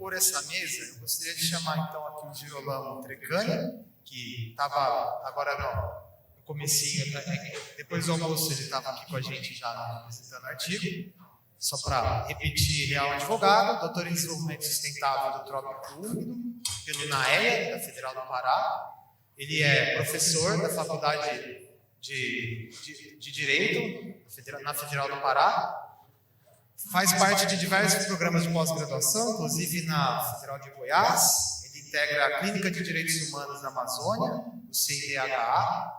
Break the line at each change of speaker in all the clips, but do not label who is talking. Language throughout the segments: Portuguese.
compor essa mesa, eu gostaria de chamar então aqui o Girolamo Trecani, que estava agora no comecinho, depois do almoço ele estava aqui com a gente já apresentando o artigo, só para repetir, ele é um advogado, doutor em desenvolvimento sustentável do Trópico Úmido, pelo NAEA, da Federal do Pará. Ele é professor da Faculdade de Direito na Federal do Pará. Faz parte de diversos programas de pós-graduação, inclusive na Federal de Goiás. Ele integra a Clínica de Direitos Humanos da Amazônia, o CIDHA,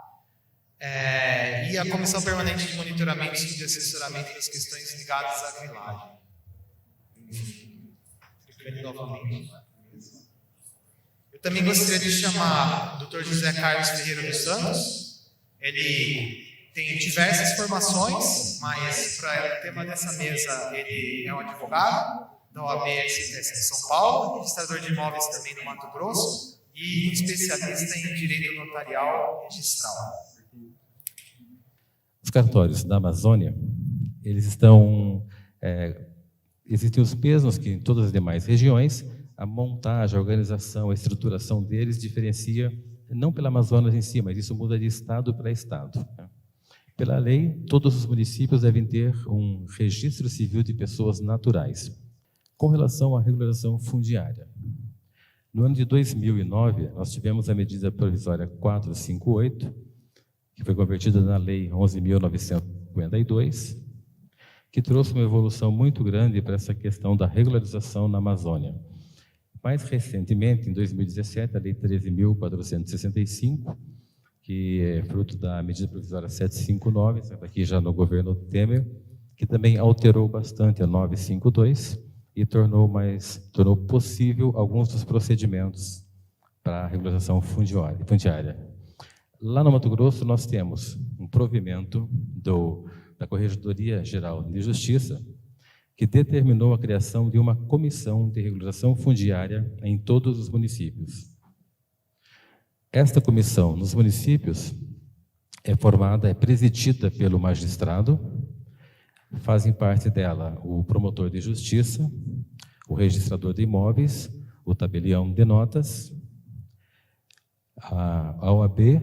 e a Comissão Permanente de Monitoramento e de Assessoramento das Questões Ligadas à Grilagem. Eu também gostaria de chamar o Dr. José Carlos Ferreira dos Santos. Ele tem diversas formações, mas para o tema dessa mesa ele é um advogado da OAB STS de São Paulo, registrador de imóveis também no Mato Grosso e um especialista em direito notarial registral.
Os cartórios da Amazônia, eles estão... existem os mesmos que em todas as demais regiões. A montagem, a organização, a estruturação deles diferencia, não pela Amazonas em si, mas isso muda de estado para estado. Pela lei, todos os municípios devem ter um registro civil de pessoas naturais. Com relação à regularização fundiária, no ano de 2009, nós tivemos a medida provisória 458, que foi convertida na lei 11.952, que trouxe uma evolução muito grande para essa questão da regularização na Amazônia. Mais recentemente, em 2017, a Lei 13.465, que é fruto da medida provisória 759, aqui já no governo Temer, que também alterou bastante a 952 e tornou possível alguns dos procedimentos para a regularização fundiária. Lá no Mato Grosso, nós temos um provimento da Corregedoria Geral de Justiça, que determinou a criação de uma comissão de regularização fundiária em todos os municípios. Esta comissão, nos municípios, é presidida pelo magistrado, fazem parte dela o promotor de justiça, o registrador de imóveis, o tabelião de notas, a OAB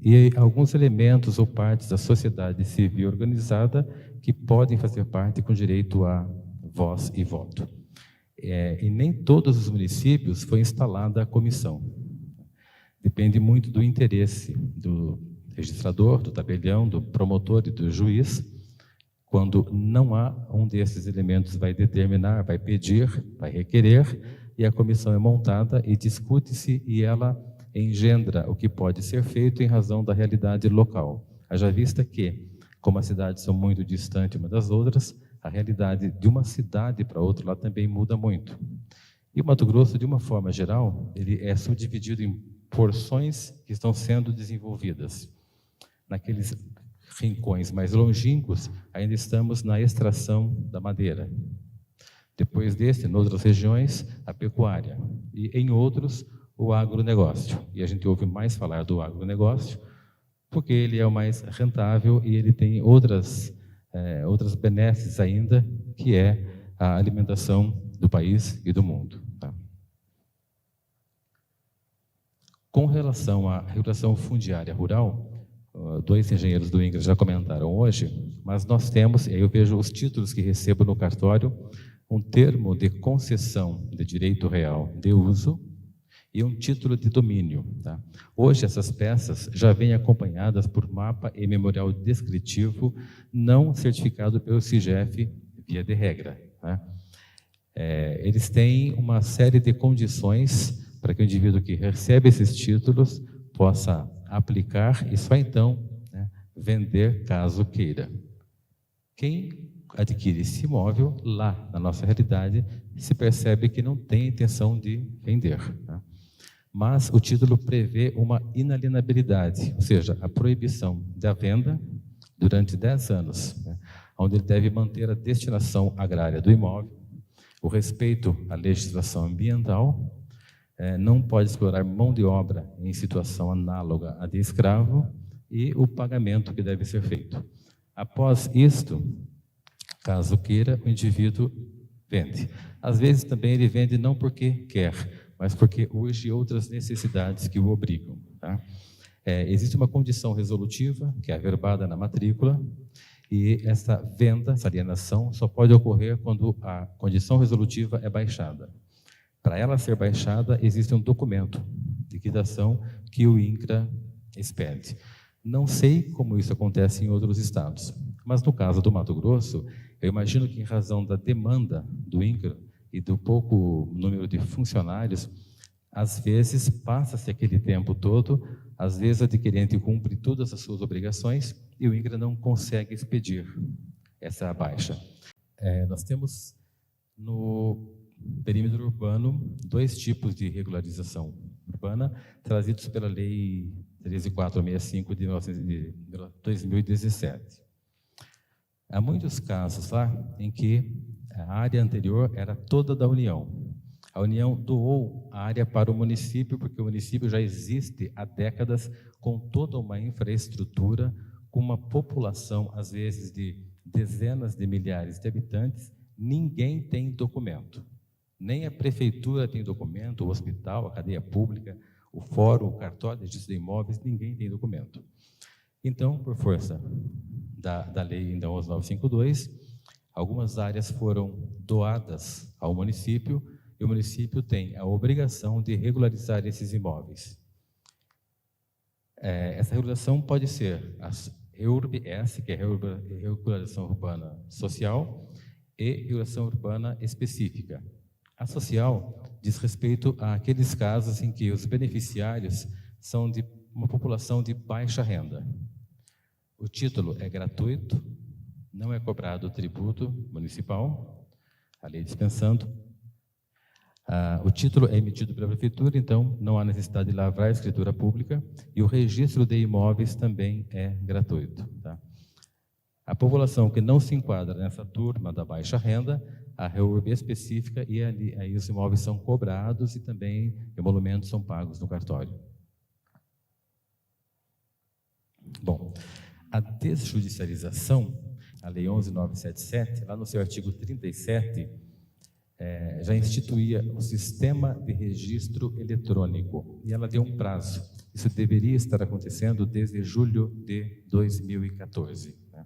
e alguns elementos ou partes da sociedade civil organizada que podem fazer parte com direito a voz e voto. E nem todos os municípios foi instalada a comissão. Depende muito do interesse do registrador, do tabelião, do promotor e do juiz. Quando não há um desses elementos, vai determinar, vai pedir, vai requerer, e a comissão é montada e discute-se e ela engendra o que pode ser feito em razão da realidade local. Haja vista que, como as cidades são muito distantes umas das outras, a realidade de uma cidade para outra lá também muda muito. E o Mato Grosso, de uma forma geral, ele é subdividido em porções que estão sendo desenvolvidas. Naqueles rincões mais longínquos, ainda estamos na extração da madeira. Depois desse, em outras regiões, a pecuária. E em outros, o agronegócio. E a gente ouve mais falar do agronegócio, porque ele é o mais rentável e ele tem outras benesses ainda, que é a alimentação do país e do mundo. Tá? Com relação à regulação fundiária rural, dois engenheiros do INCRA já comentaram hoje, mas nós temos, eu vejo os títulos que recebo no cartório, um termo de concessão de direito real de uso e um título de domínio. Tá? Hoje essas peças já vêm acompanhadas por mapa e memorial descritivo não certificado pelo CIGEF via de regra. Tá? Eles têm uma série de condições para que o indivíduo que recebe esses títulos possa aplicar e só então vender caso queira. Quem adquire esse imóvel, lá na nossa realidade, se percebe que não tem intenção de vender. Tá? Mas o título prevê uma inalienabilidade, ou seja, a proibição da venda durante 10 anos, onde ele deve manter a destinação agrária do imóvel, o respeito à legislação ambiental, não pode explorar mão de obra em situação análoga à de escravo e o pagamento que deve ser feito. Após isto, caso queira, o indivíduo Vende. Às vezes também ele vende não porque quer, mas porque urge outras necessidades que o obrigam. Tá? Existe uma condição resolutiva, que é averbada na matrícula, e essa venda, essa alienação, só pode ocorrer quando a condição resolutiva é baixada. Para ela ser baixada, existe um documento de quitação que o INCRA expede. Não sei como isso acontece em outros estados, mas no caso do Mato Grosso, eu imagino que em razão da demanda do INCRA e do pouco número de funcionários, às vezes passa-se aquele tempo todo, às vezes o adquirente cumpre todas as suas obrigações e o INCRA não consegue expedir essa baixa. Nós temos no perímetro urbano 2 tipos de regularização urbana trazidos pela Lei 13465 de 2017. Há muitos casos lá em que a área anterior era toda da União. A União doou a área para o município, porque o município já existe há décadas com toda uma infraestrutura, com uma população, às vezes, de dezenas de milhares de habitantes. Ninguém tem documento. Nem a prefeitura tem documento, o hospital, a cadeia pública, o fórum, o cartório de registro de imóveis, ninguém tem documento. Então, por força da lei então, 11952, algumas áreas foram doadas ao município e o município tem a obrigação de regularizar esses imóveis. Essa regularização pode ser a REURB-S, que é regularização urbana social, e regulação urbana específica. A social diz respeito àqueles casos em que os beneficiários são de uma população de baixa renda. O título é gratuito, não é cobrado tributo municipal, a lei dispensando. O título é emitido pela prefeitura, então não há necessidade de lavrar a escritura pública e o registro de imóveis também é gratuito. Tá? A população que não se enquadra nessa turma da baixa renda, a REURB específica e aí os imóveis são cobrados e também emolumentos são pagos no cartório. Bom, a desjudicialização, a Lei 11.977, lá no seu artigo 37, já instituía o sistema de registro eletrônico e ela deu um prazo. Isso deveria estar acontecendo desde julho de 2014. Né?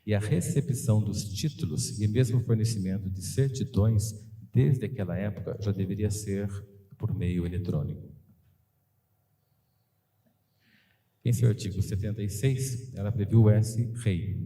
E a recepção dos títulos e mesmo o fornecimento de certidões, desde aquela época, já deveria ser por meio eletrônico. Em seu artigo 76, ela previu o S-REI,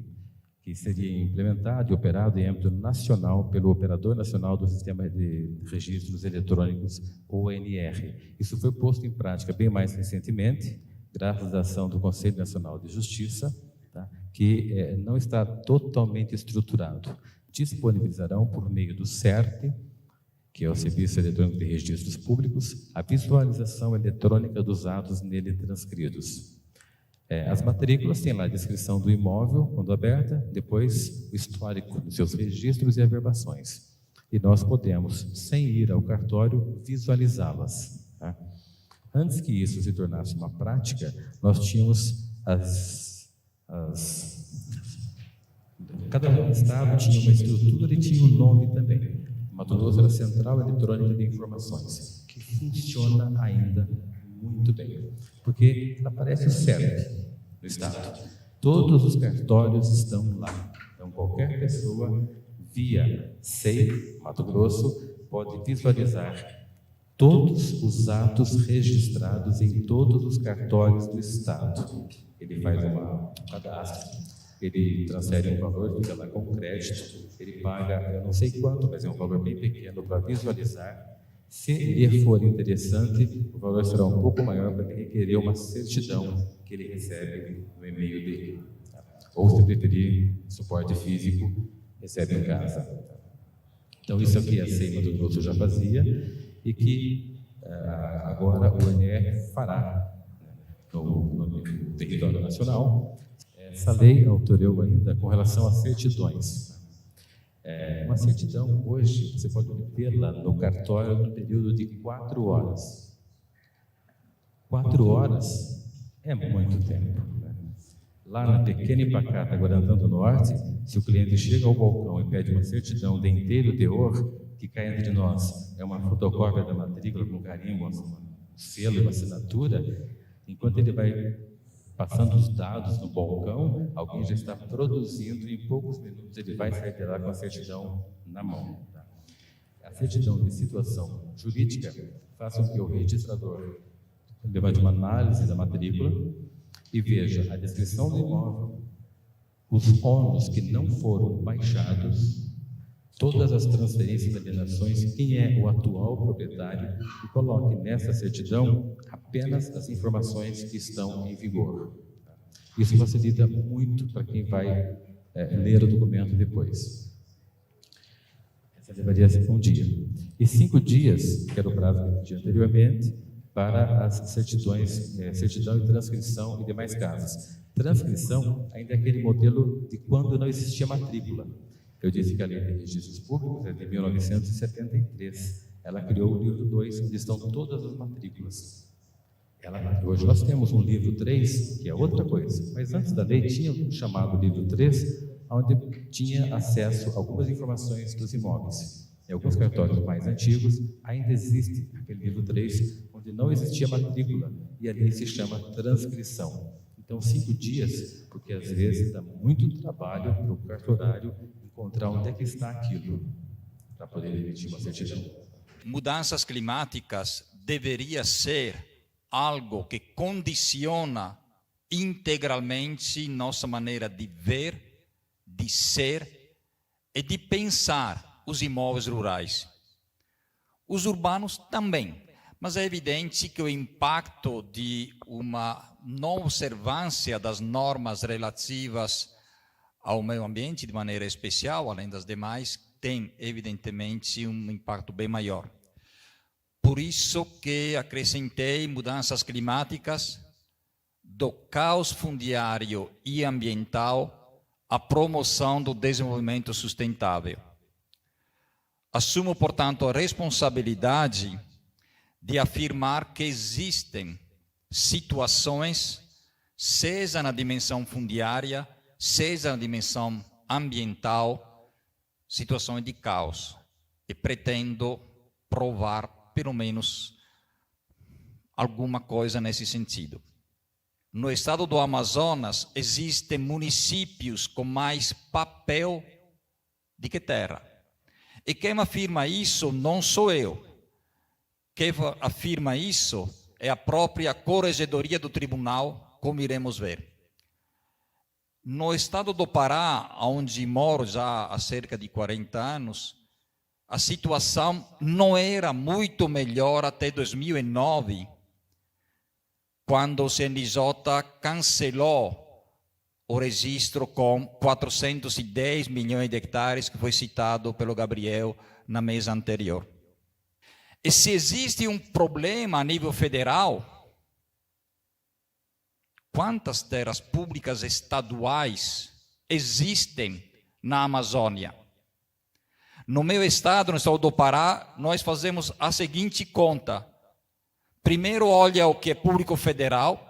que seria implementado e operado em âmbito nacional pelo Operador Nacional do Sistema de Registros Eletrônicos, ONR. Isso foi posto em prática bem mais recentemente, graças à ação do Conselho Nacional de Justiça, tá? Que não está totalmente estruturado. Disponibilizarão por meio do CERT, que é o Serviço Eletrônico de Registros Públicos, a visualização eletrônica dos atos nele transcritos. As matrículas têm lá a descrição do imóvel, quando aberta, depois o histórico dos seus registros e averbações. E nós podemos, sem ir ao cartório, visualizá-las. Tá? Antes que isso se tornasse uma prática, nós tínhamos cada estado tinha uma estrutura e tinha um nome também. O Mato Grosso era a Central Eletrônica de Informações, que funciona ainda muito bem, porque aparece o CERT no estado. Todos os cartórios estão lá. Então, qualquer pessoa, via SEI, Mato Grosso, pode visualizar todos os atos registrados em todos os cartórios do estado. Ele faz um cadastro, ele transfere um valor, fica lá com crédito, ele paga, eu não sei quanto, mas é um valor bem pequeno para visualizar. Se lhe for interessante, o valor será um pouco maior para ele requerer uma certidão que ele recebe no e-mail dele. Tá? Ou, se preferir, suporte físico, recebe em casa. Então, isso aqui a SEI Mato Grosso já fazia e que agora o ONR fará no território nacional. Essa lei autorizou ainda com relação a certidões. Uma certidão, hoje, você pode obtê-la no cartório no período de 4 horas. 4 horas é muito tempo. Né? Lá na pequena e pacata Guarantã do Norte, se o cliente chega ao balcão e pede uma certidão de inteiro teor, que cá entre nós é uma fotocópia da matrícula com carimbo, um selo e uma assinatura, enquanto ele vai passando os dados no balcão, alguém já está produzindo, e em poucos minutos ele vai sair de lá com a certidão na mão. A certidão de situação jurídica faz com que o registrador levante uma análise da matrícula e veja a descrição do imóvel, os ônus que não foram baixados, todas as transferências e alienações, quem é o atual proprietário, e coloque nessa certidão apenas as informações que estão em vigor. Isso facilita muito para quem vai ler o documento depois. Essa levaria um dia. E 5 dias, que era o prazo que eu pedi anteriormente, para as certidões, certidão e transcrição e demais casos. Transcrição ainda é aquele modelo de quando não existia matrícula. Eu disse que a Lei de Registros Públicos é de 1973. Ela criou o livro 2, onde estão todas as matrículas. Hoje nós temos um livro 3, que é outra coisa. Mas antes da lei tinha um chamado livro 3, onde tinha acesso a algumas informações dos imóveis. Em alguns cartórios mais antigos, ainda existe aquele livro 3, onde não existia matrícula, e ali se chama transcrição. Então, 5 dias, porque às vezes dá muito trabalho para o cartorário encontrar onde é que está aquilo, para poder emitir uma certidão.
Mudanças climáticas deveria ser algo que condiciona integralmente nossa maneira de ver, de ser e de pensar os imóveis rurais. Os urbanos também, mas é evidente que o impacto de uma não observância das normas relativas ao meio ambiente, de maneira especial, além das demais, tem evidentemente um impacto bem maior. Por isso que acrescentei mudanças climáticas, do caos fundiário e ambiental à promoção do desenvolvimento sustentável. Assumo, portanto, a responsabilidade de afirmar que existem situações, seja na dimensão fundiária, seja na dimensão ambiental, situações de caos. E pretendo provar, pelo menos, alguma coisa nesse sentido. No estado do Amazonas, existem municípios com mais papel do que terra. E quem afirma isso não sou eu. Quem afirma isso é a própria Corregedoria do Tribunal, como iremos ver. No estado do Pará, onde moro já há cerca de 40 anos, a situação não era muito melhor até 2009, quando o CNJ cancelou o registro com 410 milhões de hectares, que foi citado pelo Gabriel na mesa anterior. E se existe um problema a nível federal, quantas terras públicas estaduais existem na Amazônia? No meu estado, no estado do Pará, nós fazemos a seguinte conta. Primeiro olha o que é público federal,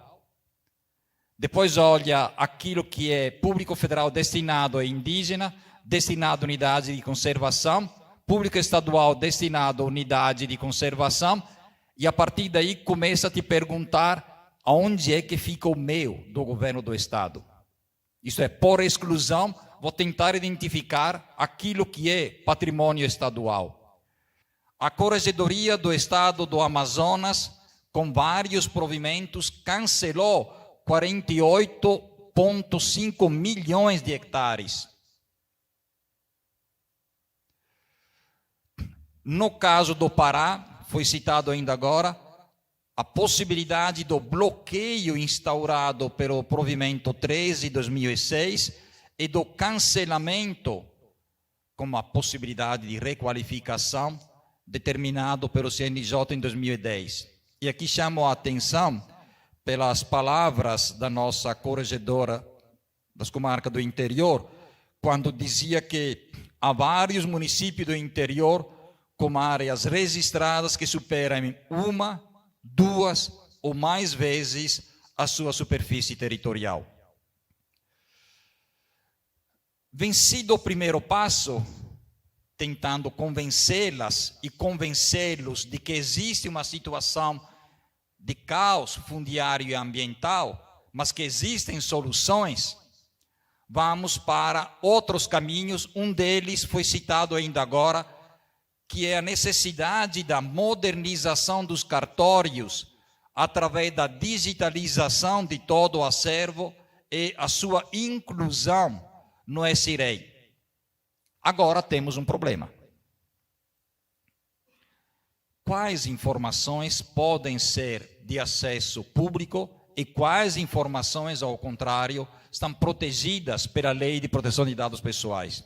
depois olha aquilo que é público federal destinado a indígena, destinado a unidade de conservação, público estadual destinado a unidade de conservação, e a partir daí começa a te perguntar aonde é que fica o meu do governo do estado. Isto é, por exclusão, vou tentar identificar aquilo que é patrimônio estadual. A Corregedoria do Estado do Amazonas, com vários provimentos, cancelou 48,5 milhões de hectares. No caso do Pará, foi citado ainda agora, a possibilidade do bloqueio instaurado pelo provimento 13 de 2006 e do cancelamento, com a possibilidade de requalificação, determinado pelo CNJ em 2010. E aqui chamo a atenção pelas palavras da nossa corregedora das comarcas do interior, quando dizia que há vários municípios do interior com áreas registradas que superam 1, 2 ou mais vezes a sua superfície territorial. Vencido o primeiro passo, tentando convencê-las e convencê-los de que existe uma situação de caos fundiário e ambiental, mas que existem soluções, vamos para outros caminhos. Um deles foi citado ainda agora, que é a necessidade da modernização dos cartórios através da digitalização de todo o acervo e a sua inclusão no SIREI. Agora temos um problema. Quais informações podem ser de acesso público e quais informações, ao contrário, estão protegidas pela Lei de Proteção de Dados Pessoais?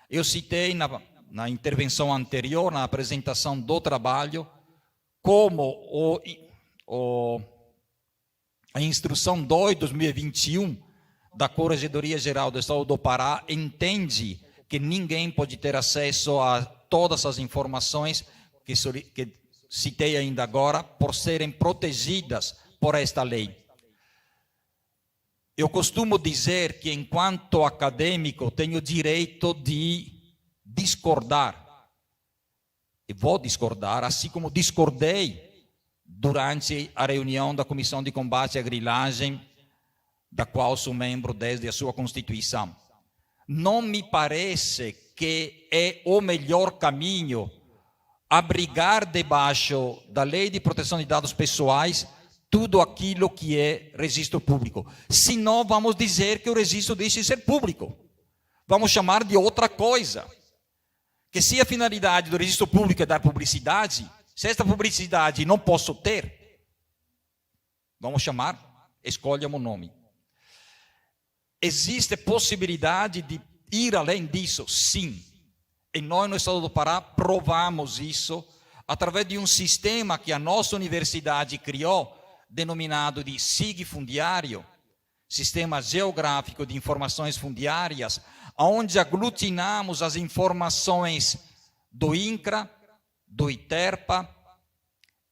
Eu citei na intervenção anterior, na apresentação do trabalho, como a Instrução 2 de 2021 da Corregedoria Geral do Estado do Pará entende que ninguém pode ter acesso a todas as informações que citei ainda agora, por serem protegidas por esta lei. Eu costumo dizer que, enquanto acadêmico, tenho direito de discordar. E vou discordar, assim como discordei durante a reunião da Comissão de Combate à Grilagem, da qual sou membro desde a sua constituição. Não me parece que é o melhor caminho abrigar debaixo da Lei de Proteção de Dados Pessoais tudo aquilo que é registro público. Senão, vamos dizer que o registro deixa de ser público. Vamos chamar de outra coisa. Que se a finalidade do registro público é dar publicidade, se esta publicidade não posso ter, vamos chamar, escolhamos o nome. Existe possibilidade de ir além disso? Sim. E nós, no Estado do Pará, provamos isso através de um sistema que a nossa universidade criou, denominado de SIG Fundiário, Sistema Geográfico de Informações Fundiárias, onde aglutinamos as informações do INCRA, do ITERPA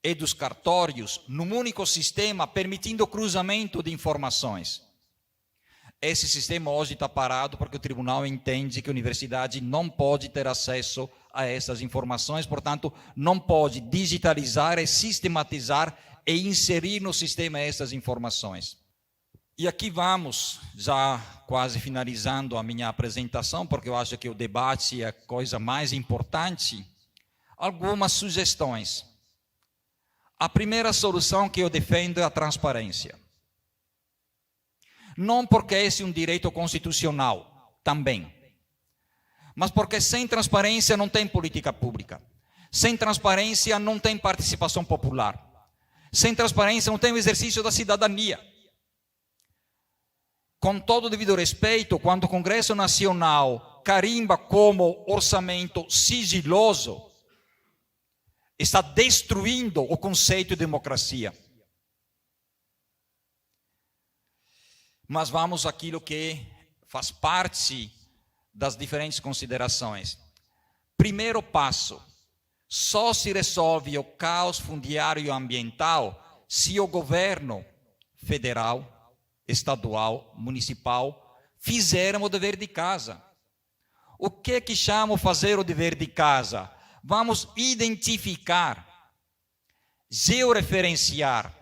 e dos cartórios num único sistema, permitindo o cruzamento de informações. Esse sistema hoje está parado porque o tribunal entende que a universidade não pode ter acesso a essas informações, portanto, não pode digitalizar e sistematizar e inserir no sistema essas informações. E aqui vamos, já quase finalizando a minha apresentação, porque eu acho que o debate é a coisa mais importante, algumas sugestões. A primeira solução que eu defendo é a transparência. Não porque esse é um direito constitucional, também. Mas porque sem transparência não tem política pública. Sem transparência não tem participação popular. Sem transparência não tem o exercício da cidadania. Com todo o devido respeito, quando o Congresso Nacional carimba como orçamento sigiloso, está destruindo o conceito de democracia. Mas vamos àquilo que faz parte das diferentes considerações. Primeiro passo, só se resolve o caos fundiário e ambiental se o governo federal, estadual, municipal, fizermos o dever de casa. O que chamo fazer o dever de casa? Vamos identificar, georreferenciar,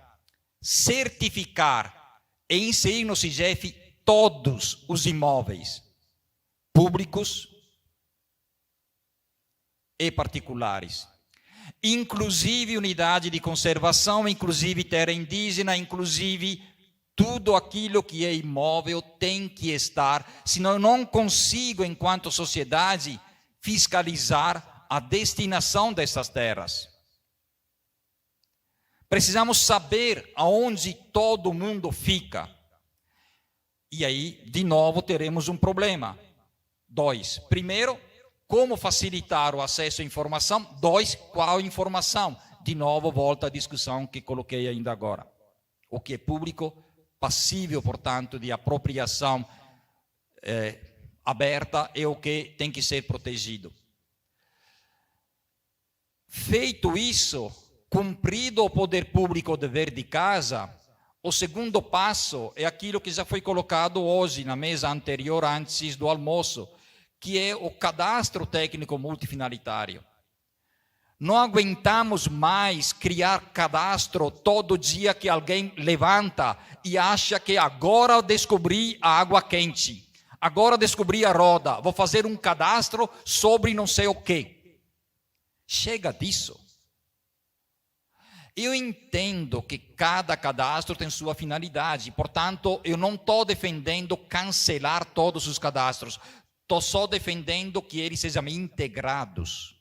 certificar e inserir no SIGEF todos os imóveis públicos e particulares, inclusive unidade de conservação, inclusive terra indígena, inclusive tudo aquilo que é imóvel tem que estar, senão eu não consigo, enquanto sociedade, fiscalizar a destinação dessas terras. Precisamos saber aonde todo mundo fica. E aí, de novo, teremos um problema. 2. Primeiro, como facilitar o acesso à informação? 2. Qual informação? De novo, volta à discussão que coloquei ainda agora. O que é público, passível, portanto, de apropriação aberta é o que tem que ser protegido. Feito isso, cumprido o poder público o dever de casa, O segundo passo é aquilo que já foi colocado hoje na mesa anterior, antes do almoço, que é o cadastro técnico multifinalitário. Não aguentamos mais criar cadastro todo dia que alguém levanta e acha que agora descobri a água quente, agora descobri a roda, vou fazer um cadastro sobre não sei o quê. Chega disso. Eu entendo que cada cadastro tem sua finalidade, portanto, eu não estou defendendo cancelar todos os cadastros, estou só defendendo que eles sejam integrados,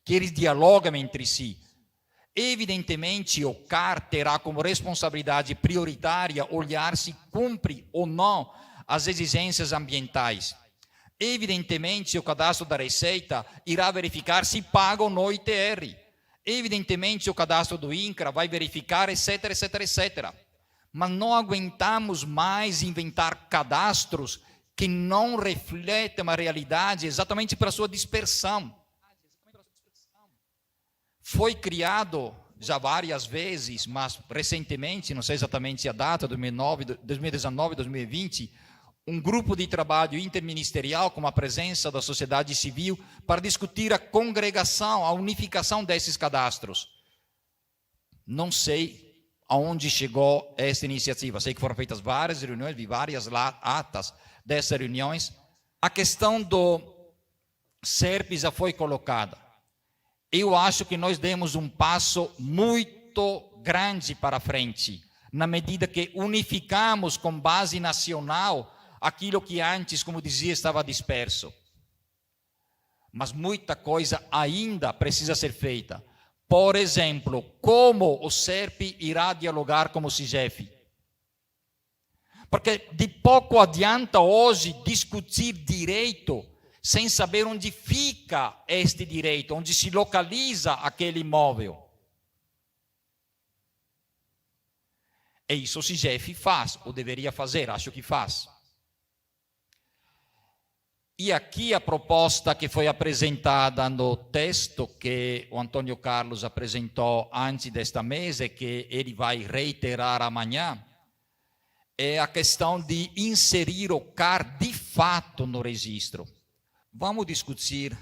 que eles dialogam entre si. Evidentemente, o CAR terá como responsabilidade prioritária olhar se cumpre ou não as exigências ambientais. Evidentemente, o cadastro da Receita irá verificar se paga ou não ITR. Evidentemente, o cadastro do INCRA vai verificar, etc, etc, etc. Mas não aguentamos mais inventar cadastros que não refletem a realidade exatamente pela sua dispersão. Foi criado já várias vezes, mas recentemente, não sei exatamente a data, 2019, 2020, um grupo de trabalho interministerial com a presença da sociedade civil para discutir a congregação, a unificação desses cadastros. Não sei aonde chegou essa iniciativa. Sei que foram feitas várias reuniões, vi várias atas dessas reuniões. A questão do SERP já foi colocada. Eu acho que nós demos um passo muito grande para frente, na medida que unificamos com base nacional aquilo que antes, como dizia, estava disperso. Mas muita coisa ainda precisa ser feita. Por exemplo, como o SERP irá dialogar com o SIGEF? Porque de pouco adianta hoje discutir direito sem saber onde fica este direito, onde se localiza aquele imóvel. E isso o SIGEF faz, ou deveria fazer, acho que faz. E aqui a proposta que foi apresentada no texto que o Antônio Carlos apresentou antes desta mesa, que ele vai reiterar amanhã, é a questão de inserir o CAR de fato no registro. Vamos discutir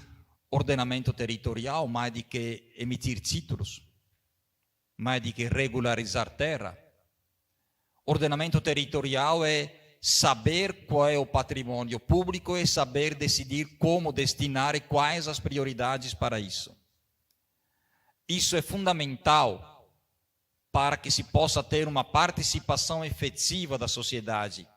ordenamento territorial mais do que emitir títulos, mais do que regularizar terra. Ordenamento territorial é saber qual é o patrimônio público e saber decidir como destinar e quais as prioridades para isso. Isso é fundamental para que se possa ter uma participação efetiva da sociedade.